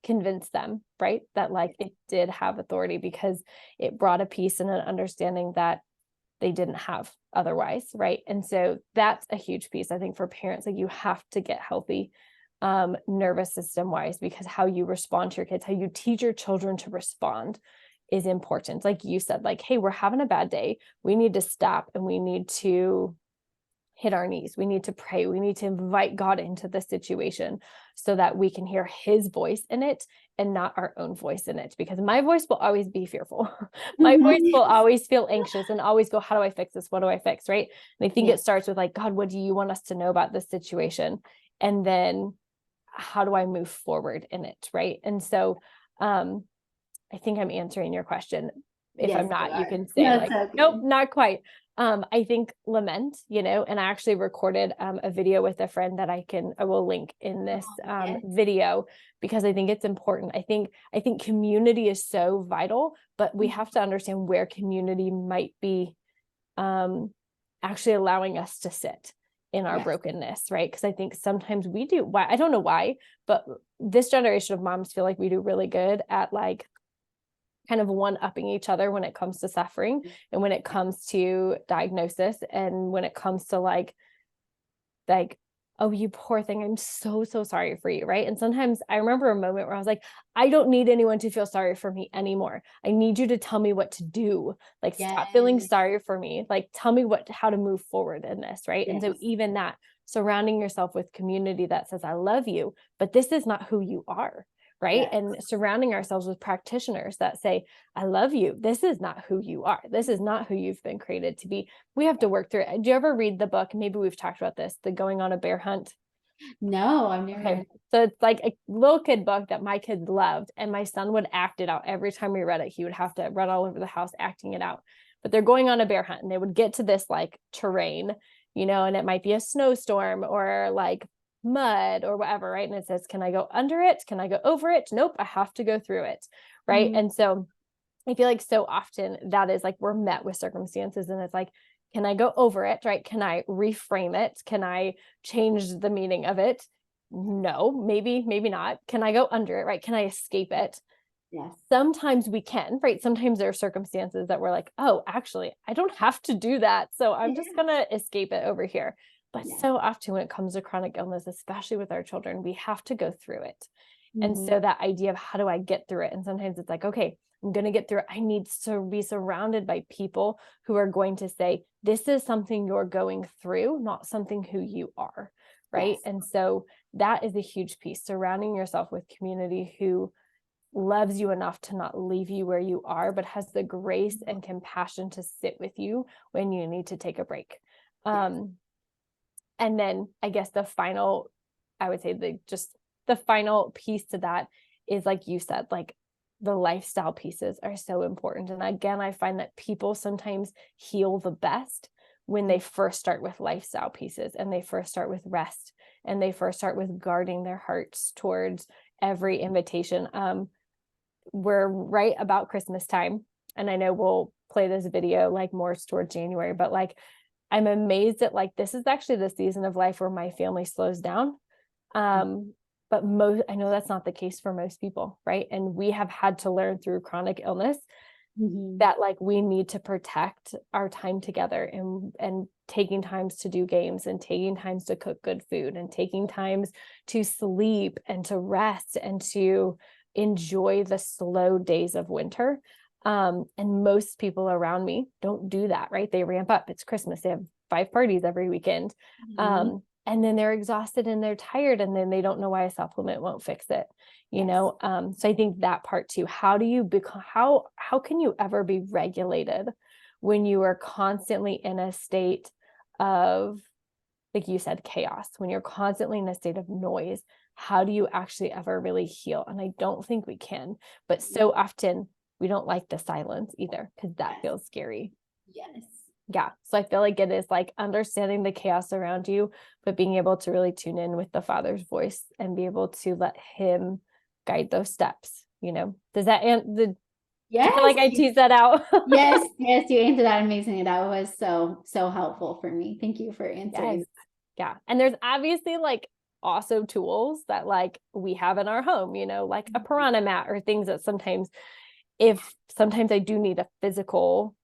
convinced them, right? That like it did have authority, because it brought a peace and an understanding that they didn't have otherwise, right? And so that's a huge piece, I think, for parents. Like, you have to get healthy nervous system wise, because how you respond to your kids, how you teach your children to respond is important. Like you said, like, hey, we're having a bad day. We need to stop and we need to hit our knees. We need to pray. We need to invite God into the situation so that we can hear his voice in it and not our own voice in it. Because my voice will always be fearful. My voice will always feel anxious and always go, how do I fix this? What do I fix? Right. And I think it starts with like, God, what do you want us to know about this situation? And then how do I move forward in it? Right. And so I think I'm answering your question. If I'm not, you can say like, nope, not quite. I think lament, and I actually recorded a video with a friend that I will link in this video, because I think it's important. I think community is so vital, but we have to understand where community might be actually allowing us to sit in our brokenness, right? Because I think sometimes we do. Why? I don't know why, but this generation of moms feel like we do really good at like kind of one-upping each other when it comes to suffering and when it comes to diagnosis and when it comes to like, oh, you poor thing, I'm so sorry for you, right? And sometimes I remember a moment where I was like, I don't need anyone to feel sorry for me anymore. I need you to tell me what to do. Like, stop feeling sorry for me. Like, tell me how to move forward in this, right? And so even that, surrounding yourself with community that says, I love you, but this is not who you are. Right. And surrounding ourselves with practitioners that say, I love you. This is not who you are. This is not who you've been created to be. We have to work through it. Do you ever read the book? Maybe we've talked about this, the Going on a Bear Hunt. No, I've never. Okay. So it's like a little kid book that my kids loved. And my son would act it out. Every time we read it, he would have to run all over the house acting it out. But they're going on a bear hunt and they would get to this like terrain, and it might be a snowstorm or like mud or whatever, right? And it says, can I go under it? Can I go over it? Nope, I have to go through it, right? And so I feel like so often that is like we're met with circumstances and it's like, can I go over it, right? Can I reframe it? Can I change the meaning of it? No, maybe not. Can I go under it, right? Can I escape it? Yes. Sometimes we can, right? Sometimes there are circumstances that we're like, oh, actually, I don't have to do that. So I'm just going to escape it over here. But so often when it comes to chronic illness, especially with our children, we have to go through it. And Mhm. so that idea of how do I get through it? And sometimes it's like, okay, I'm going to get through it. I need to be surrounded by people who are going to say, this is something you're going through, not something who you are. Right. Yes. And so that is a huge piece, surrounding yourself with community who loves you enough to not leave you where you are, but has the grace and compassion to sit with you when you need to take a break. Yes. And then I guess I would say the final piece to that is, like you said, like the lifestyle pieces are so important. And again, I find that people sometimes heal the best when they first start with lifestyle pieces, and they first start with rest, and they first start with guarding their hearts towards every invitation. We're right about Christmas time, and I know we'll play this video like more toward January, but like I'm amazed that like this is actually the season of life where my family slows down. But I know that's not the case for most people, right? And we have had to learn through chronic illness Mhm. that like we need to protect our time together, and taking times to do games, and taking times to cook good food, and taking times to sleep and to rest and to enjoy the slow days of winter. And most people around me don't do that, right? They ramp up. It's Christmas. They have 5 parties every weekend. Mhm. And then they're exhausted and they're tired, and then they don't know why a supplement won't fix it, you Yes. know? So I think that part too, how do you become, how can you ever be regulated when you are constantly in a state of, like you said, chaos, when you're constantly in a state of noise? How do you actually ever really heal? And I don't think we can, but so often we don't like the silence either, because that Yes. feels scary. Yes. Yeah. So I feel like it is like understanding the chaos around you, but being able to really tune in with the Father's voice and be able to let him guide those steps, you know? Does that, I feel Yes. like I teased that out. Yes. Yes. You answered that amazingly. That was so helpful for me. Thank you for Yes. answering. Yeah. And there's obviously like also tools that like we have in our home, you know, like a piranha mat or things that sometimes I do need a physical,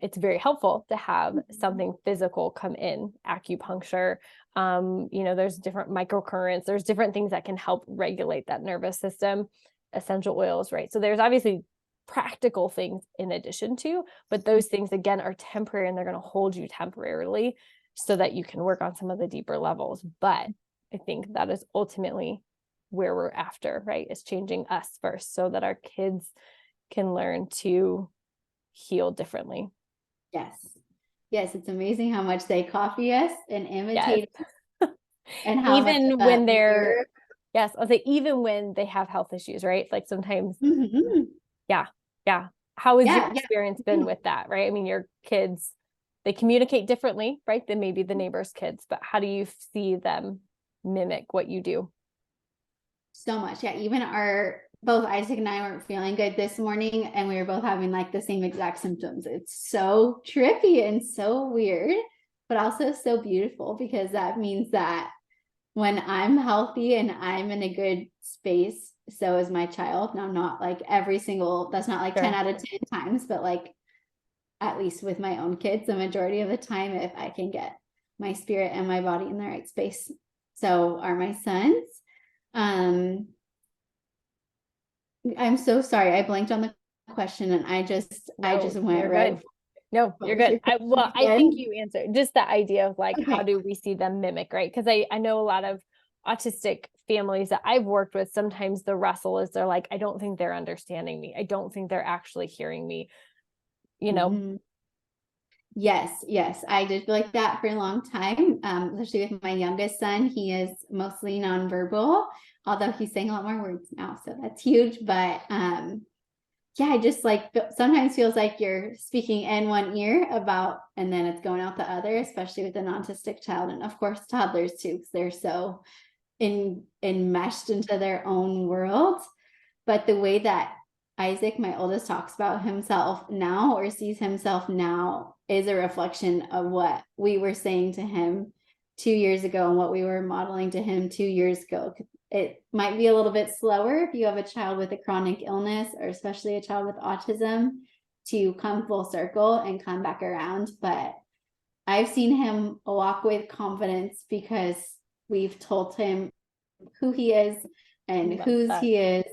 it's very helpful to have something physical come in, acupuncture. You know, there's different microcurrents, there's different things that can help regulate that nervous system, essential oils, right? So there's obviously practical things in addition to, but those things again are temporary, and they're going to hold you temporarily so that you can work on some of the deeper levels. But I think that is ultimately where we're after, right? Is changing us first so that our kids can learn to heal differently. Yes. Yes. It's amazing how much they copy us and Yes. imitate and how much Even when mirror. yes, I'll say even when they have health issues, right? Like sometimes, Mhm. yeah, yeah. How has your Yeah. Yeah. experience been with that, right? I mean, your kids, they communicate differently, right, than maybe the neighbor's kids, but how do you see them mimic what you do? So much. Yeah. Even both Isaac and I weren't feeling good this morning, and we were both having like the same exact symptoms. It's so trippy and so weird, but also so beautiful, because that means that when I'm healthy and I'm in a good space, so is my child. Now, not like that's not like 10 Sure. out of 10 times, but like at least with my own kids, the majority of the time, if I can get my spirit and my body in the right space. So are my sons. Um, I'm so sorry. I blanked on the question, and I just No, went you're right. good. No, What you're was good. your question I think again? you answered just the idea of like, how Okay. do we see them mimic, right? Because I know a lot of autistic families that I've worked with, sometimes the wrestle is they're like, I don't think they're understanding me. I don't think they're actually hearing me, you know? Mhm. Yes, yes. I did feel like that for a long time, especially with my youngest son. He is mostly nonverbal, although he's saying a lot more words now, so that's huge. But yeah, I just like sometimes feels like you're speaking in one ear and then it's going out the other, especially with an autistic child, and of course toddlers too, because they're so enmeshed into their own world. But the way that Isaac, my oldest, talks about himself now or sees himself now is a reflection of what we were saying to him 2 years ago and what we were modeling to him 2 years ago. It might be a little bit slower if you have a child with a chronic illness, or especially a child with autism, to come full circle and come back around. But I've seen him walk with confidence because we've told him who he is and Love whose that. he is.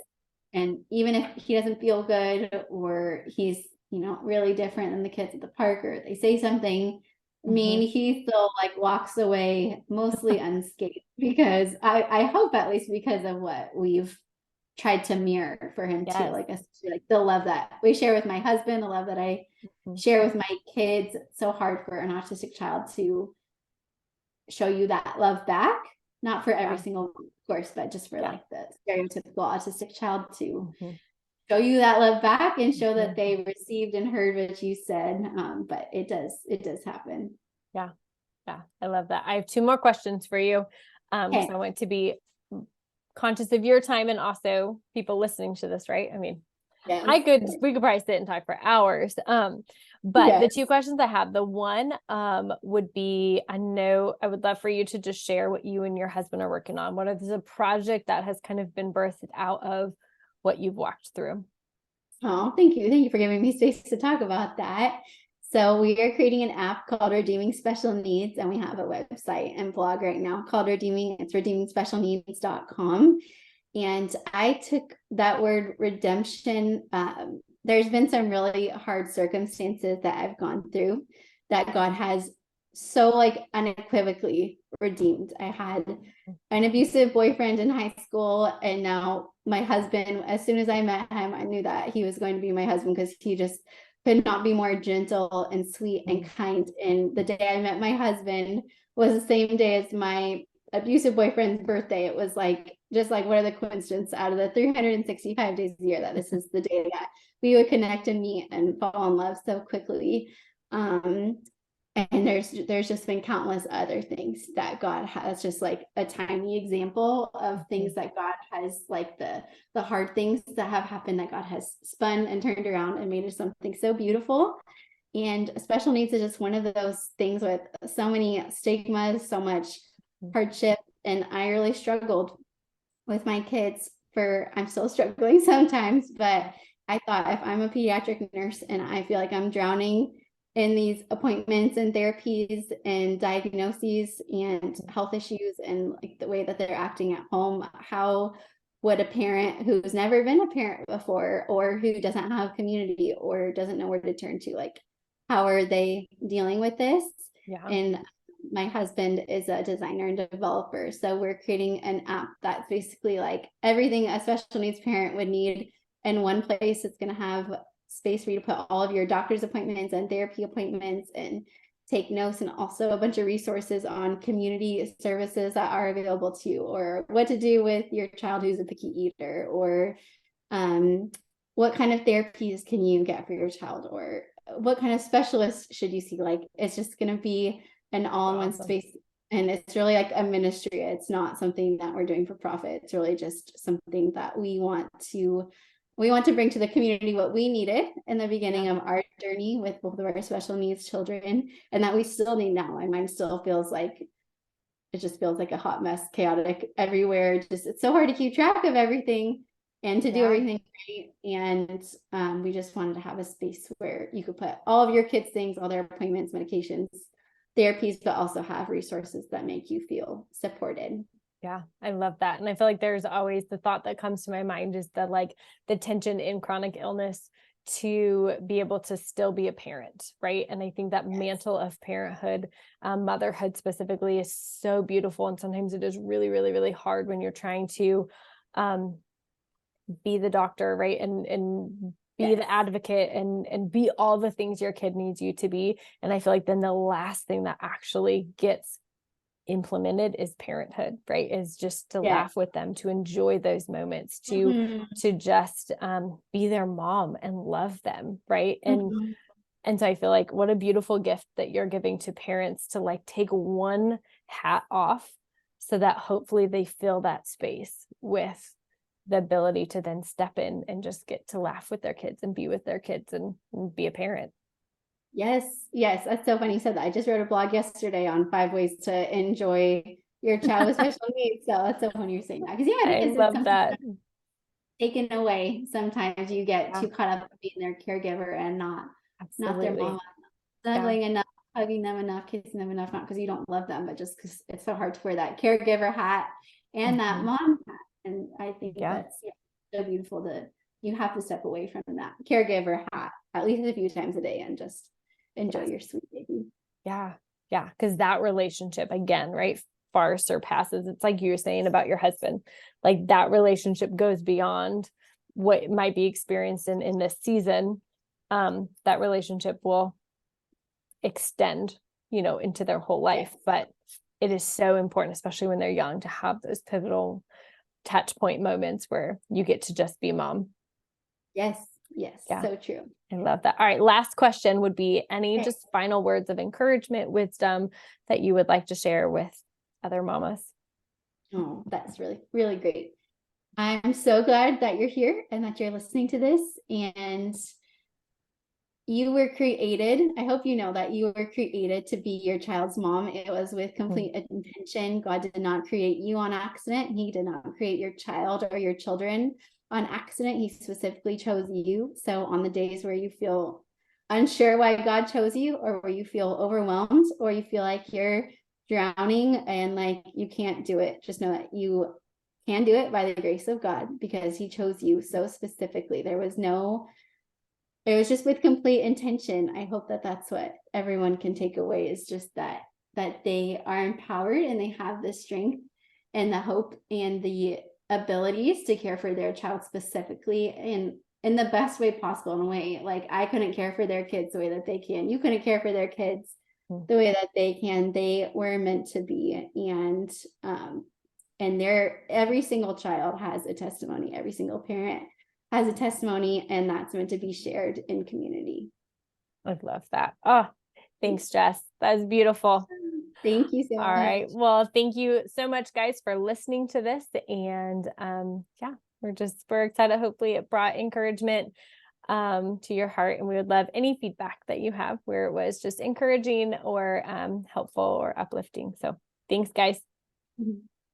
And even if he doesn't feel good, or he's, really different than the kids at the park, or they say something mean, he still like walks away mostly unscathed, because I hope, at least because of what we've tried to mirror for him too. Yes. Like, especially like the love that we share with my husband, the love that I share with my kids. It's so hard for an autistic child to show you that love back. Not for every single one, of course, but just for like the stereotypical autistic child to show you that love back and show that they received and heard what you said. But it does happen. Yeah. Yeah. I love that. I have 2 more questions for you. Okay. So I want to be conscious of your time and also people listening to this, right? I mean, Yes. we could probably sit and talk for hours. But the 2 questions I have, the one would be, I would love for you to just share what you and your husband are working on. What is a project that has kind of been birthed out of what you've walked through? Oh, thank you. Thank you for giving me space to talk about that. So we are creating an app called Redeeming Special Needs, and we have a website and blog right now called it's redeemingspecialneeds.com. And I took that word redemption. There's been some really hard circumstances that I've gone through that God has so like unequivocally redeemed. I had an abusive boyfriend in high school, and now my husband, as soon as I met him, I knew that he was going to be my husband, because he just could not be more gentle and sweet and kind. And the day I met my husband was the same day as my abusive boyfriend's birthday. It was like, just like, what are the coincidences out of the 365 days a year that this is the day that we would connect and meet and fall in love so quickly. And there's just been countless other things that God has, just like a tiny example of things that God has, like the hard things that have happened, that God has spun and turned around and made it something so beautiful. And special needs is just one of those things with so many stigmas, so much hardship. And I really struggled with my kids I'm still struggling sometimes, but I thought, if I'm a pediatric nurse and I feel like I'm drowning in these appointments and therapies and diagnoses and health issues and like the way that they're acting at home, how would a parent who's never been a parent before, or who doesn't have community or doesn't know where to turn to, like, how are they dealing with this? And my husband is a designer and developer, so we're creating an app that's basically like everything a special needs parent would need in one place. It's going to have space for you to put all of your doctor's appointments and therapy appointments and take notes, and also a bunch of resources on community services that are available to you, or what to do with your child who's a picky eater, or what kind of therapies can you get for your child, or what kind of specialists should you see. Like, it's just going to be an all-in-one space. And it's really like a ministry. It's not something that we're doing for profit. It's really just something that we want to bring to the community what we needed in the beginning of our journey with both of our special needs children, and that we still need now. My mind still feels like, it just feels like a hot mess, chaotic everywhere. It's so hard to keep track of everything and to do everything right. And we just wanted to have a space where you could put all of your kids' things, all their appointments, medications, therapies, but also have resources that make you feel supported. Yeah, I love that. And I feel like there's always the thought that comes to my mind is that, like, the tension in chronic illness to be able to still be a parent, right? And I think that mantle of parenthood, motherhood specifically, is so beautiful. And sometimes it is really, really, really hard when you're trying to be the doctor, right? And be the advocate and be all the things your kid needs you to be. And I feel like then the last thing that actually gets implemented is parenthood, right? Is just to laugh with them, to enjoy those moments, to just be their mom and love them, right? And so I feel like what a beautiful gift that you're giving to parents, to like take one hat off so that hopefully they fill that space with the ability to then step in and just get to laugh with their kids and be with their kids and be a parent. Yes. That's so funny you said that. I just wrote a blog yesterday on 5 ways to enjoy your child with special needs. So that's so funny you're saying that. Because I love that. Taken away. Sometimes you get too caught up in being their caregiver and not their mom, snuggling enough, hugging them enough, kissing them enough, not because you don't love them, but just because it's so hard to wear that caregiver hat and that mom hat. And I think Yeah. that's so beautiful that you have to step away from that caregiver hat at least a few times a day and just enjoy your sweet baby. Yeah. Yeah. Because that relationship, again, right, far surpasses. It's like you were saying about your husband. Like that relationship goes beyond what might be experienced in this season. That relationship will extend, into their whole life. Yes. But it is so important, especially when they're young, to have those pivotal touch point moments where you get to just be mom. Yes. Yes. Yeah. So true. I love that. All right. Last question would be any Okay. just final words of encouragement, wisdom that you would like to share with other mamas? Oh, that's really, really great. I'm so glad that you're here and that you're listening to this. And you were created. I hope you know that you were created to be your child's mom. It was with complete intention. God did not create you on accident. He did not create your child or your children on accident. He specifically chose you. So on the days where you feel unsure why God chose you, or where you feel overwhelmed, or you feel like you're drowning and like you can't do it, just know that you can do it by the grace of God, because he chose you so specifically. It was just with complete intention. I hope that that's what everyone can take away, is just that they are empowered and they have the strength and the hope and the abilities to care for their child specifically in the best way possible, in a way like I couldn't care for their kids the way that they can. You couldn't care for their kids the way that they can. They were meant to be. And every single child has a testimony. Every single parent has a testimony, and that's meant to be shared in community. I love that. Oh, thanks, Jess. That was beautiful. Thank you so All much. right. Well, thank you so much, guys, for listening to this. And yeah, we're excited. Hopefully it brought encouragement to your heart. And we would love any feedback that you have where it was just encouraging or helpful or uplifting. So thanks, guys. Mhm.